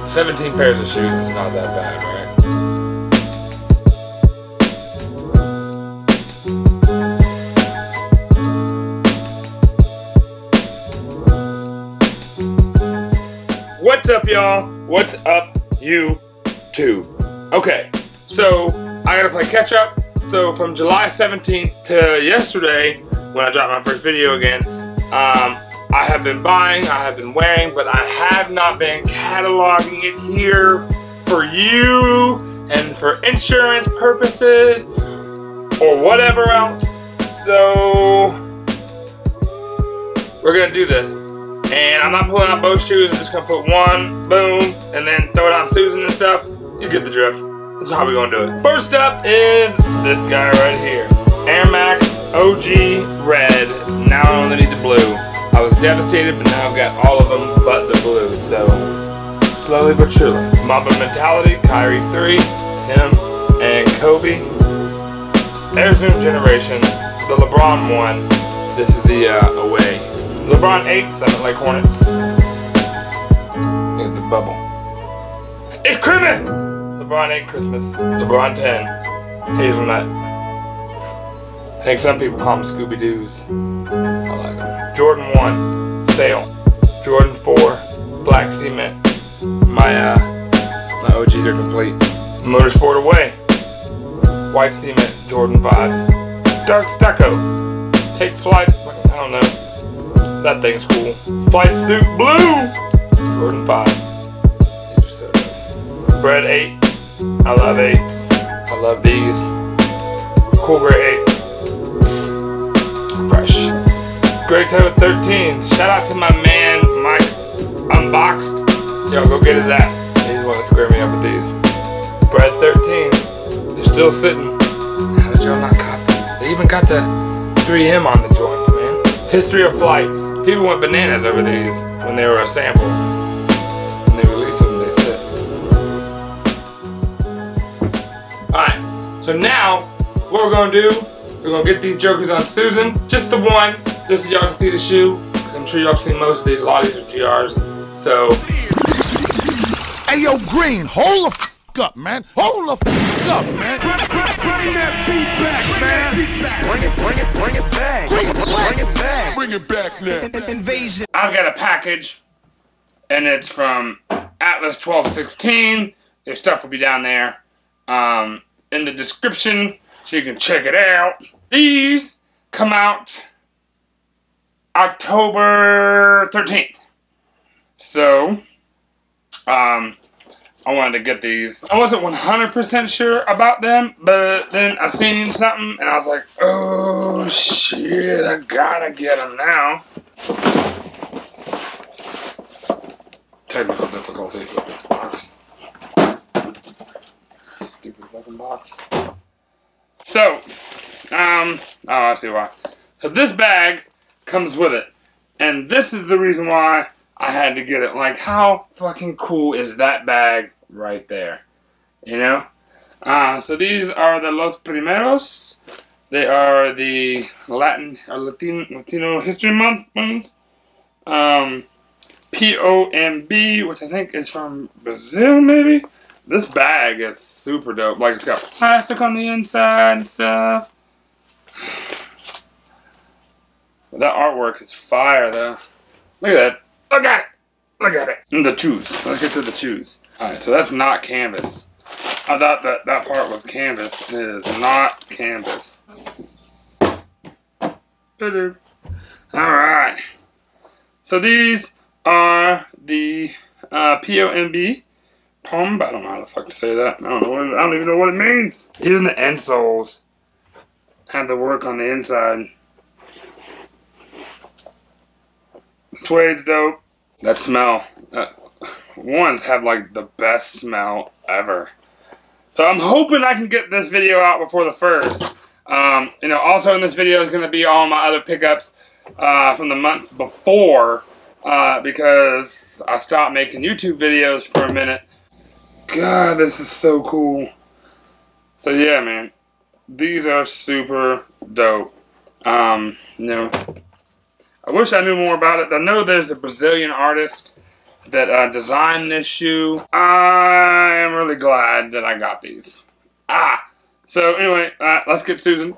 17 pairs of shoes is not that bad, right? What's up, y'all? What's up, YouTube? Okay, so I gotta play catch up. So from July 17th to yesterday, when I dropped my first video again, I have been buying, I have been wearing, but I have not been cataloging it here for you and for insurance purposes or whatever else. So we're gonna do this. And I'm not pulling out both shoes, I'm just gonna put one, boom, and then throw it on Susan and stuff. You get the drift. That's how we're gonna do it. First up is this guy right here. Air Max OG Red. Now I only need the blue. I was devastated, but now I've got all of them but the blue. So, slowly but surely. Mamba Mentality, Kyrie 3, him, and Kobe. Air Zoom Generation, the LeBron one. This is the away. LeBron 8, 7 Lake Hornets. Look at the bubble. It's Christmas! LeBron 8 Christmas. LeBron 10 Hazelnut. I think some people call them Scooby-Doos. I like them. Jordan 1 Sail. Jordan 4 Black Cement. My OGs are complete. Motorsport Away. White Cement. Jordan 5. Dark Stucco. Take Flight. I don't know. That thing's cool. Flight Suit Blue. Jordan 5. These are so good. Bread 8. I love 8s. I love these. Cool Gray 8. Fresh. Grey Toe 13. Shout out to my man Mike Unboxed. Yo, go get his app. He's the one that squared me up with these. Bread 13s. They're still sitting. How did y'all not cop these? They even got the 3M on the joints, man. History of Flight. People went bananas over these when they were a sample. When they released them, they sit. Alright, so now what we're going to do, we're going to get these jokers on Susan. Just the one, just so y'all can see the shoe. Because I'm sure y'all have seen most of these. A lot of these are GRs. So. Hey, yo, Green, hold the f up, man. Hold the f up, man. Bring that beat back, man. Bring it back. Bring it back. Bring it back now. Invasion. I've got a package, and it's from Atlas 1216. Their stuff will be down there in the description, so you can check it out. These come out October 13th. So, I wanted to get these. I wasn't 100% sure about them, but then I seen something and I was like, oh shit, I gotta get them now. Technical difficulties with this box. Stupid fucking box. So, oh, I see why. So this bag comes with it. And this is the reason why I had to get it. Like, how fucking cool is that bag right there? You know? So these are the Los Primeros. They are the Latino History Month ones. POMB, which I think is from Brazil, maybe? This bag is super dope. Like, it's got plastic on the inside and stuff. But that artwork is fire, though. Look at that. Look at it! Look at it! And the shoes. Let's get to the shoes. Alright, so that's not canvas. I thought that part was canvas. It is not canvas. Alright. So these are the POMB. POMB? I don't know how the fuck to say that. I don't even know what it means. Even the insoles have the work on the inside. Suede's dope. That smell. Ones have like the best smell ever. So I'm hoping I can get this video out before the 1st. You know, also in this video is going to be all my other pickups from the month before because I stopped making YouTube videos for a minute. God, this is so cool. So yeah, man. These are super dope. You know, I wish I knew more about it. I know there's a Brazilian artist that designed this shoe. I am really glad that I got these. So anyway, let's get Susan.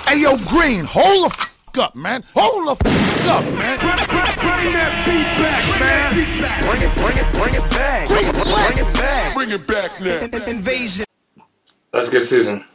Hey, yo, Green, hold the f up, man. Hold the f up, man. Bring that beat back, man. Bring it back. Bring it back now. Invasion. Let's get Susan.